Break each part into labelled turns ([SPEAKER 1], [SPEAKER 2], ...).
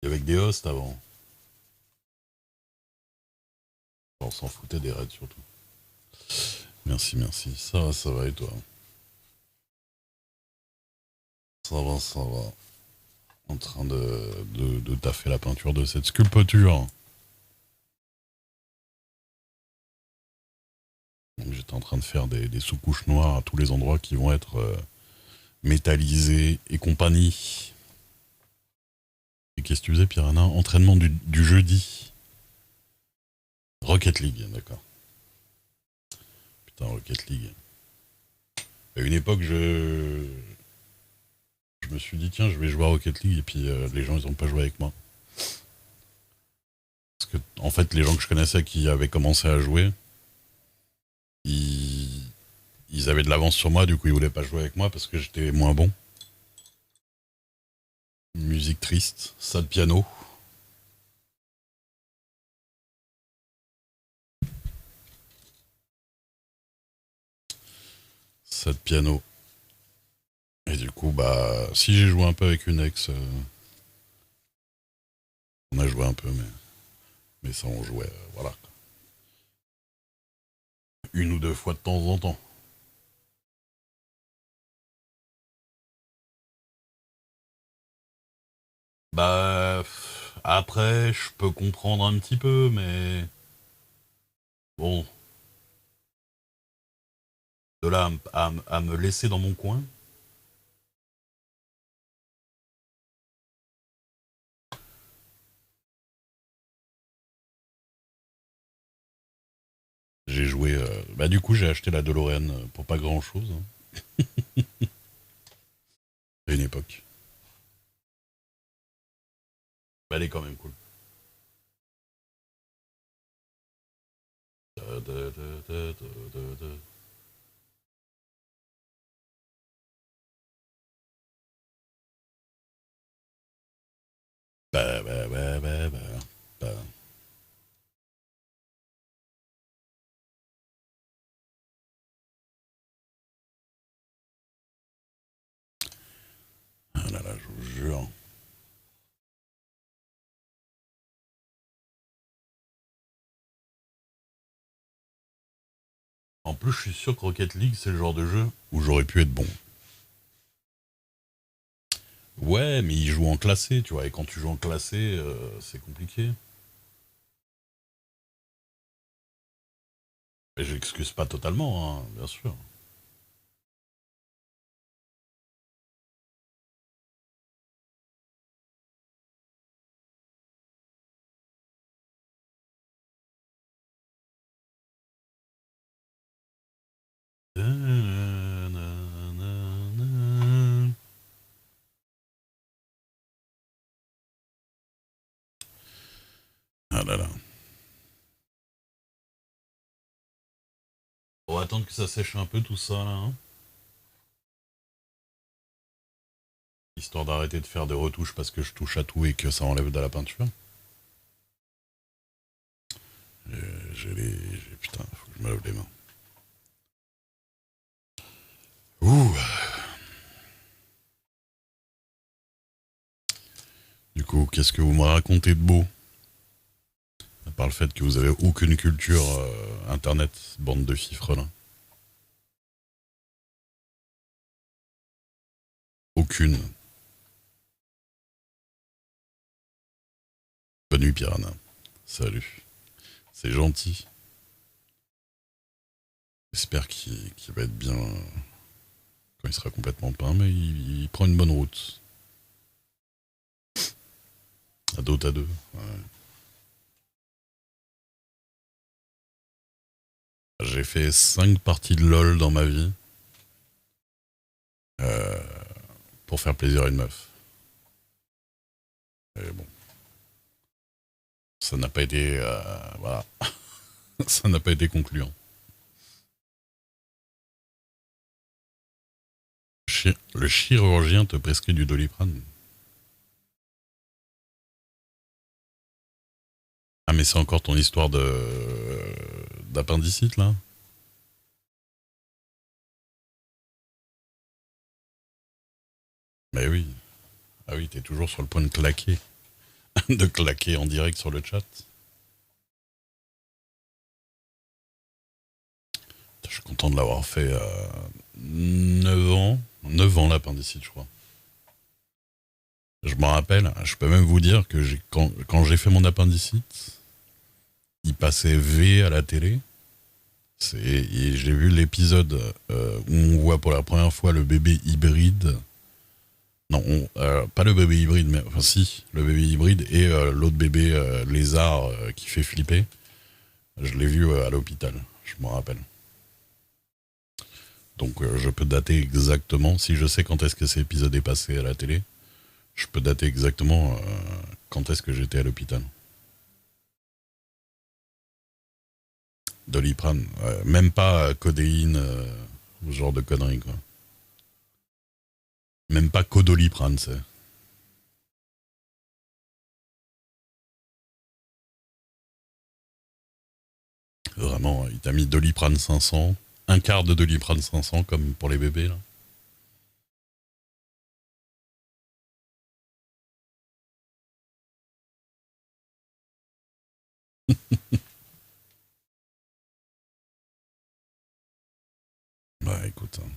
[SPEAKER 1] Avec des hosts avant. On s'en foutait des raids surtout. Merci, merci. Ça va et toi? Ça va. En train de taffer la peinture de cette sculpture. Donc, j'étais en train de faire des sous-couches noires à tous les endroits qui vont être métallisés et compagnie. Et qu'est-ce que tu faisais, Piranha? Entraînement du jeudi. Rocket League, d'accord. Putain, Rocket League. À une époque, je me suis dit, tiens, je vais jouer à Rocket League, et puis les gens, ils ont pas joué avec moi. Parce que, en fait, les gens que je connaissais qui avaient commencé à jouer, ils, ils avaient de l'avance sur moi, du coup, ils voulaient pas jouer avec moi parce que j'étais moins bon. Musique triste, ça de piano. Ça de piano. Et du coup, bah, si j'ai joué un peu avec une ex, on a joué un peu, mais ça, on jouait, voilà. Une ou deux fois de temps en temps. Bah, après, je peux comprendre un petit peu, mais bon, de là à me laisser dans mon coin, j'ai joué. Bah, du coup, j'ai acheté la DeLorean pour pas grand chose, à une époque. Bah, elle est quand même cool. Bah. Ah là là, je vous jure. En plus, je suis sûr que Rocket League, c'est le genre de jeu où j'aurais pu être bon. Ouais, mais il joue en classé, tu vois, et quand tu joues en classé, c'est compliqué. Et je l'excuse pas totalement, hein, bien sûr. Ah là là. On va attendre que ça sèche un peu tout ça là, hein, histoire d'arrêter de faire des retouches parce que je touche à tout et que ça enlève de la peinture. Putain, faut que je me lave les mains. Ouh. Du coup, qu'est-ce que vous me racontez de beau? À part le fait que vous avez aucune culture internet, bande de fifres là. Aucune. Bonne nuit, Piranha. Salut. C'est gentil. J'espère qu'il va être bien quand il sera complètement peint, mais il prend une bonne route. À Dota 2. Ouais. J'ai fait 5 parties de LoL dans ma vie euh, pour faire plaisir à une meuf. Et bon, ça n'a pas été, voilà, ça n'a pas été concluant. Le chirurgien te prescrit du Doliprane. Ah mais c'est encore ton histoire de d'appendicite là. Mais oui, ah oui, t'es toujours sur le point de claquer. de claquer en direct sur le chat. Je suis content de l'avoir fait 9 ans. 9 ans l'appendicite, je crois. Je m'en rappelle, je peux même vous dire que quand j'ai fait mon appendicite, il passait V à la télé. Et j'ai vu l'épisode où on voit pour la première fois le bébé hybride. Non, pas le bébé hybride, mais enfin si, le bébé hybride et l'autre bébé lézard qui fait flipper. Je l'ai vu à l'hôpital, je m'en rappelle. Donc je peux dater exactement, si je sais quand est-ce que cet épisode est passé à la télé, je peux dater exactement quand est-ce que j'étais à l'hôpital. Doliprane, même pas codéine, ce genre de conneries quoi. Même pas codoliprane, c'est. Vraiment, il t'a mis Doliprane 500, un quart de Doliprane 500 comme pour les bébés là. Bah écoute, hein,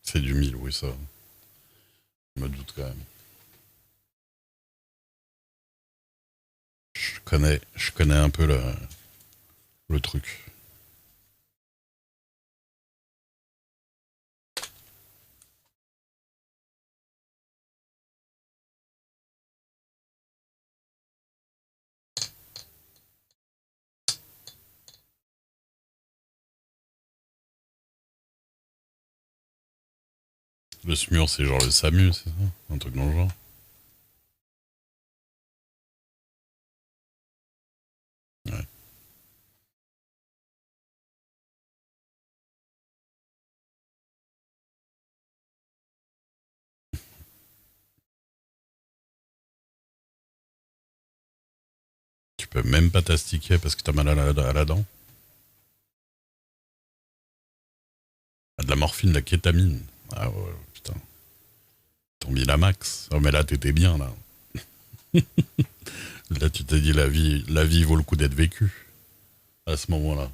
[SPEAKER 1] c'est du 1000, oui ça, je me doute quand même. Je connais un peu le truc. Le SMUR, c'est genre le SAMU, c'est ça? Un truc dans le genre. Ouais. Tu peux même pas t'astiquer parce que t'as mal à la dent. Ah, de la morphine, de la kétamine. Ah ouais, putain. T'as mis la max. Oh mais là t'étais bien là. Là tu t'es dit la vie vaut le coup d'être vécue. À ce moment-là.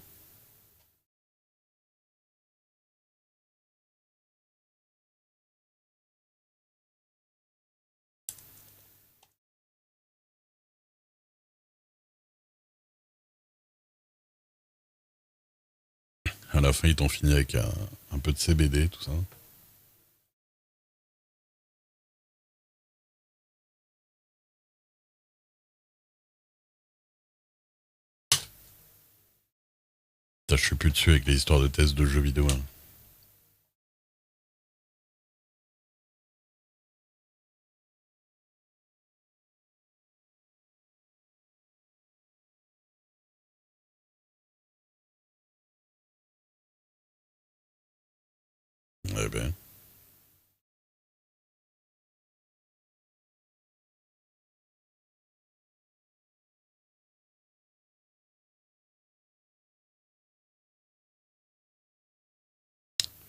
[SPEAKER 1] À la fin ils t'ont fini avec un peu de CBD, tout ça. Putain, je suis plus dessus avec les histoires de tests de jeux vidéo, hein. Eh ben.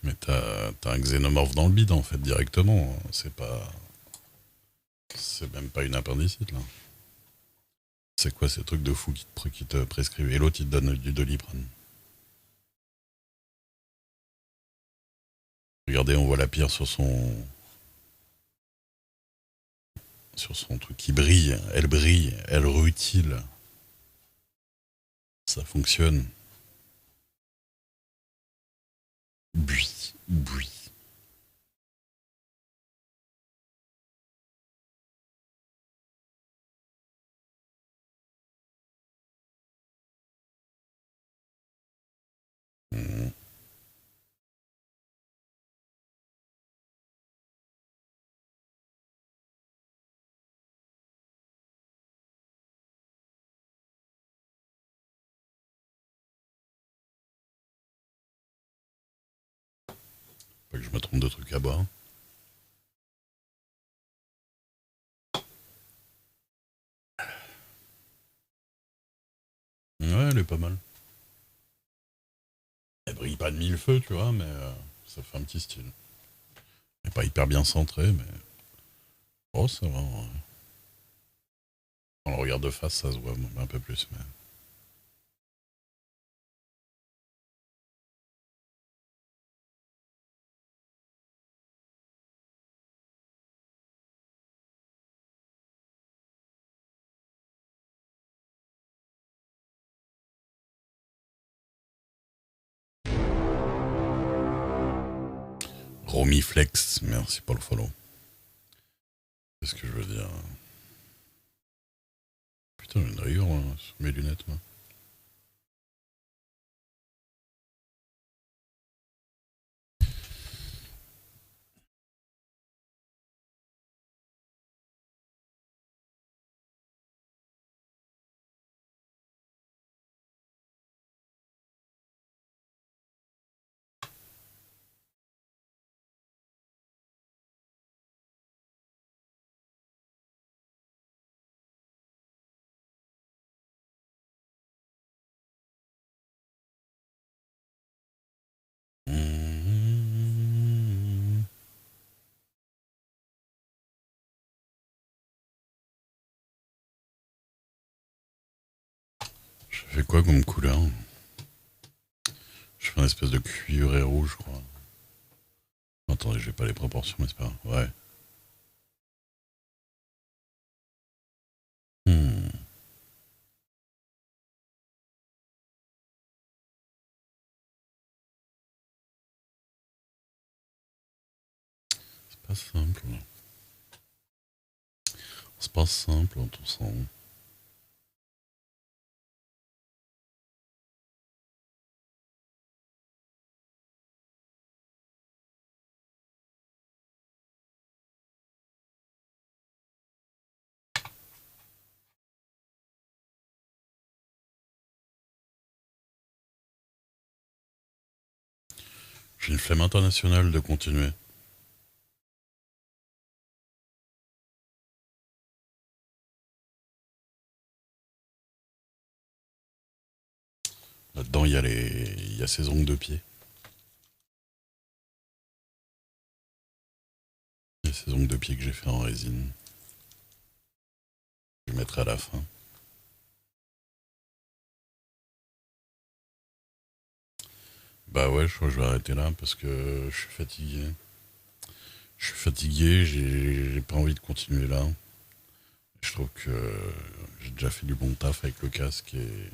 [SPEAKER 1] Mais t'as un xénomorphe dans le bide en fait directement. C'est pas. C'est même pas une appendicite là. C'est quoi ces trucs de fou qui te prescrivent? Et l'autre il te donne du Doliprane. Regardez, on voit la pierre sur son truc qui brille, elle rutile. Ça fonctionne. Bui, bui. Mmh. Pas que je me trompe de trucs à boire. Ouais, elle est pas mal. Elle brille pas de mille feux, tu vois, mais ça fait un petit style. Il n'est pas hyper bien centré, mais. Oh, ça va. Ouais. Quand on le regarde de face, ça se voit un peu plus. Mais... Romiflex, merci pour le follow. Qu'est-ce que je veux dire? Putain, j'ai une rayure là, sur mes lunettes. Là. Je fais quoi comme couleur? Je fais une espèce de cuivré rouge, je crois. Attendez, j'ai pas les proportions, mais c'est pas grave. Ouais. Hmm. C'est pas simple. C'est pas simple en tout ça. J'ai une flemme internationale de continuer. Là-dedans, il y a ces ongles de pied. Il y a ces ongles de pied que j'ai fait en résine. Je mettrai à la fin. Bah ouais, je crois que je vais arrêter là parce que je suis fatigué. Je suis fatigué, j'ai pas envie de continuer là. Je trouve que j'ai déjà fait du bon taf avec le casque et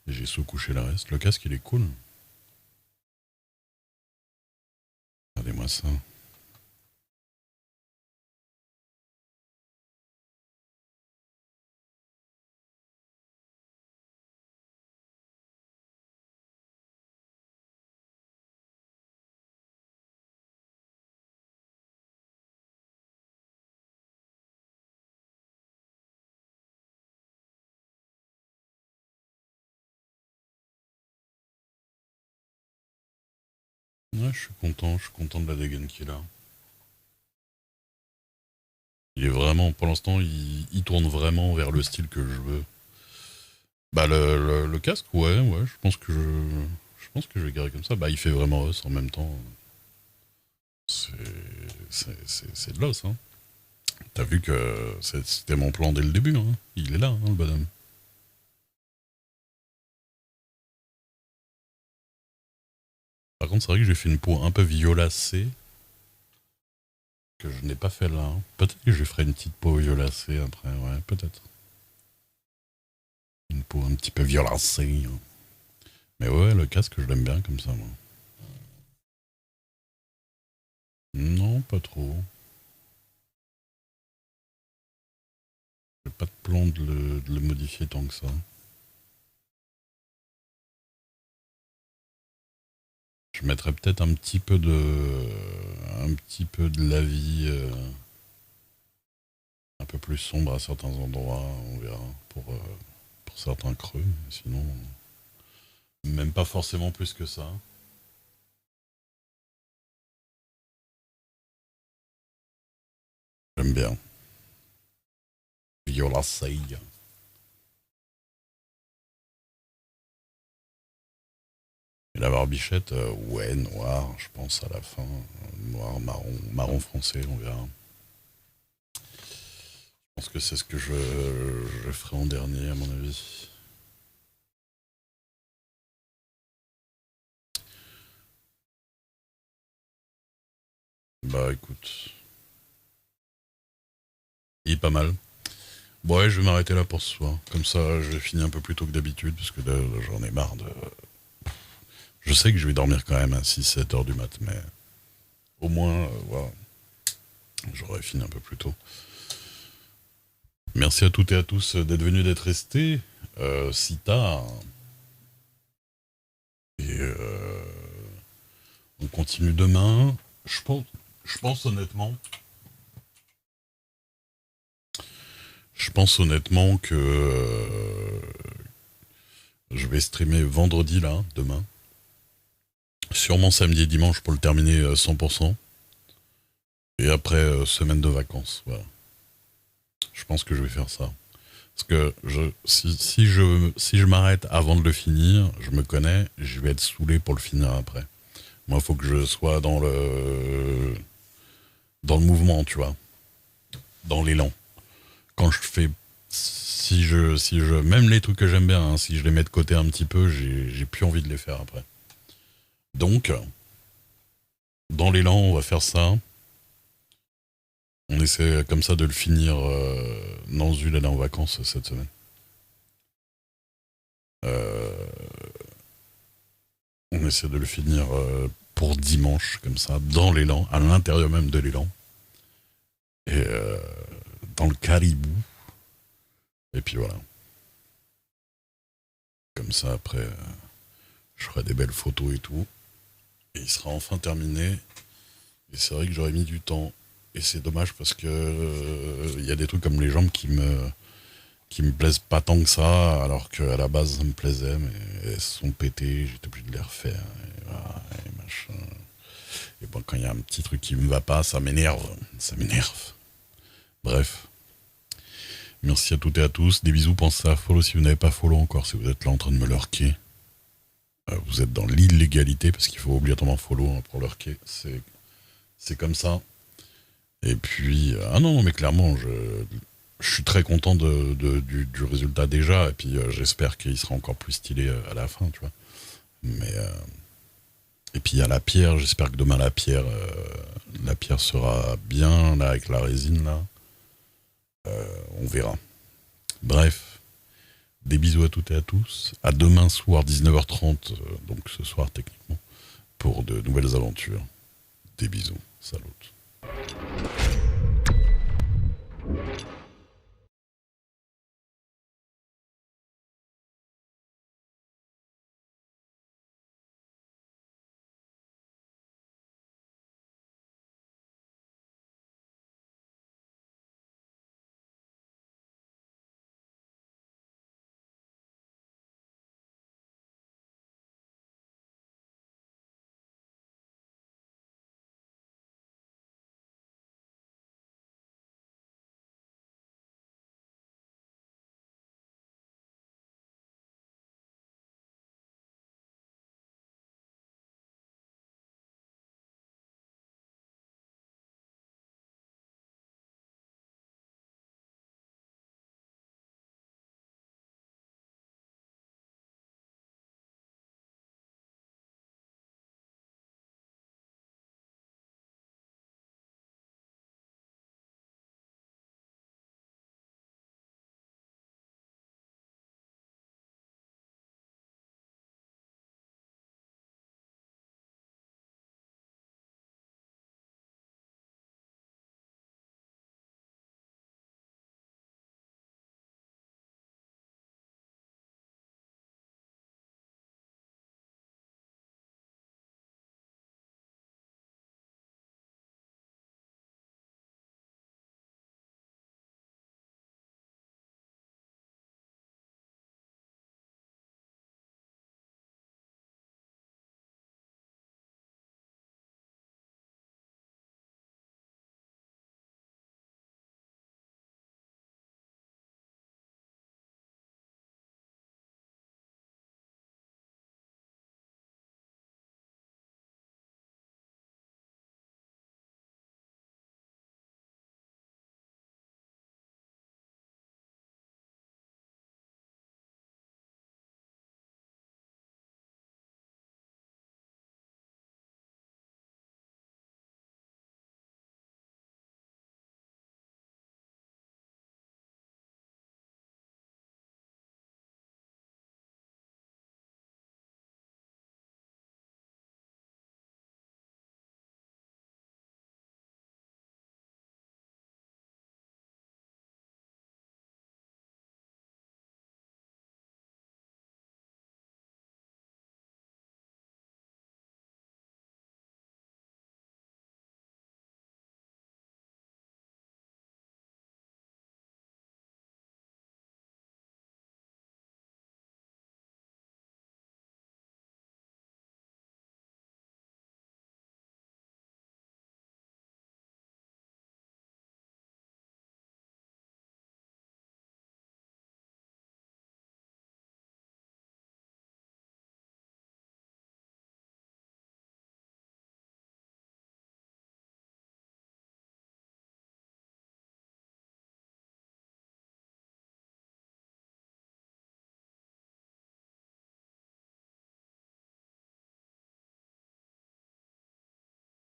[SPEAKER 1] j'ai sous-couché le reste. Le casque, il est cool. Regardez-moi ça. Ouais, je suis content de la dégaine qu'il a. Il est vraiment, pour l'instant, il tourne vraiment vers le style que je veux. Bah le casque, ouais, je pense que je vais garder comme ça. Bah il fait vraiment os en même temps. C'est c'est de l'os, hein. T'as vu que c'était mon plan dès le début, hein. Il est là, hein, le bonhomme. Par contre, c'est vrai que j'ai fait une peau un peu violacée que je n'ai pas fait là. Hein. Peut-être que je ferai une petite peau violacée après, ouais, peut-être. Une peau un petit peu violacée. Hein. Mais ouais, le casque, je l'aime bien comme ça, moi. Non, pas trop. J'ai pas de plan de le modifier tant que ça. Je mettrais peut-être un petit peu de la vie un peu plus sombre à certains endroits, on verra, pour certains creux. Sinon, même pas forcément plus que ça. J'aime bien. Violacea. Et La barbichette, ouais, noir, je pense à la fin. Noir, marron, marron foncé, on verra. Je pense que c'est ce que je ferai en dernier, à mon avis. Bah écoute, il est pas mal. Bon, ouais, je vais m'arrêter là pour ce soir. Comme ça, je vais finir un peu plus tôt que d'habitude, parce que là, j'en ai marre de... Je sais que je vais dormir quand même à 6-7 heures du mat, mais au moins, voilà, j'aurais fini un peu plus tôt. Merci à toutes et à tous d'être venus, d'être restés si tard. Et on continue demain. Je pense honnêtement... Je pense honnêtement que je vais streamer vendredi là, demain. Sûrement samedi et dimanche pour le terminer 100%. Et après, semaine de vacances. Voilà. Je pense que je vais faire ça. Parce que si je m'arrête avant de le finir, je me connais, je vais être saoulé pour le finir après. Moi, il faut que je sois dans le mouvement, tu vois. Dans l'élan. Quand je fais... même les trucs que j'aime bien, hein, si je les mets de côté un petit peu, j'ai plus envie de les faire après. Donc, dans l'élan, on va faire ça. On essaie comme ça de le finir. Nanzu, d'aller en vacances cette semaine. On essaie de le finir pour dimanche, comme ça, dans l'élan, à l'intérieur même de l'élan. Et dans le caribou. Et puis voilà. Comme ça, après, je ferai des belles photos et tout. Et il sera enfin terminé. Et c'est vrai que j'aurais mis du temps. Et c'est dommage parce que y a des trucs comme les jambes qui me plaisent pas tant que ça, alors qu'à la base ça me plaisait, mais elles sont pétées, j'étais obligé de les refaire. Et, voilà, et machin. Et bon, quand il y a un petit truc qui me va pas, ça m'énerve. Ça m'énerve. Bref. Merci à toutes et à tous. Des bisous, pensez à follow si vous n'avez pas follow encore, si vous êtes là en train de me lurker. Vous êtes dans l'illégalité parce qu'il faut obligatoirement follow hein, pour lurker. C'est comme ça. Et puis, ah non, mais clairement, je suis très content du résultat déjà. Et puis, j'espère qu'il sera encore plus stylé à la fin, tu vois. Mais, et puis, il y a la pierre. J'espère que demain, la pierre sera bien, là, avec la résine, là. On verra. Bref, des bisous à toutes et à tous. À demain soir, 19h30, donc ce soir, techniquement, pour de nouvelles aventures. Des bisous. Salut.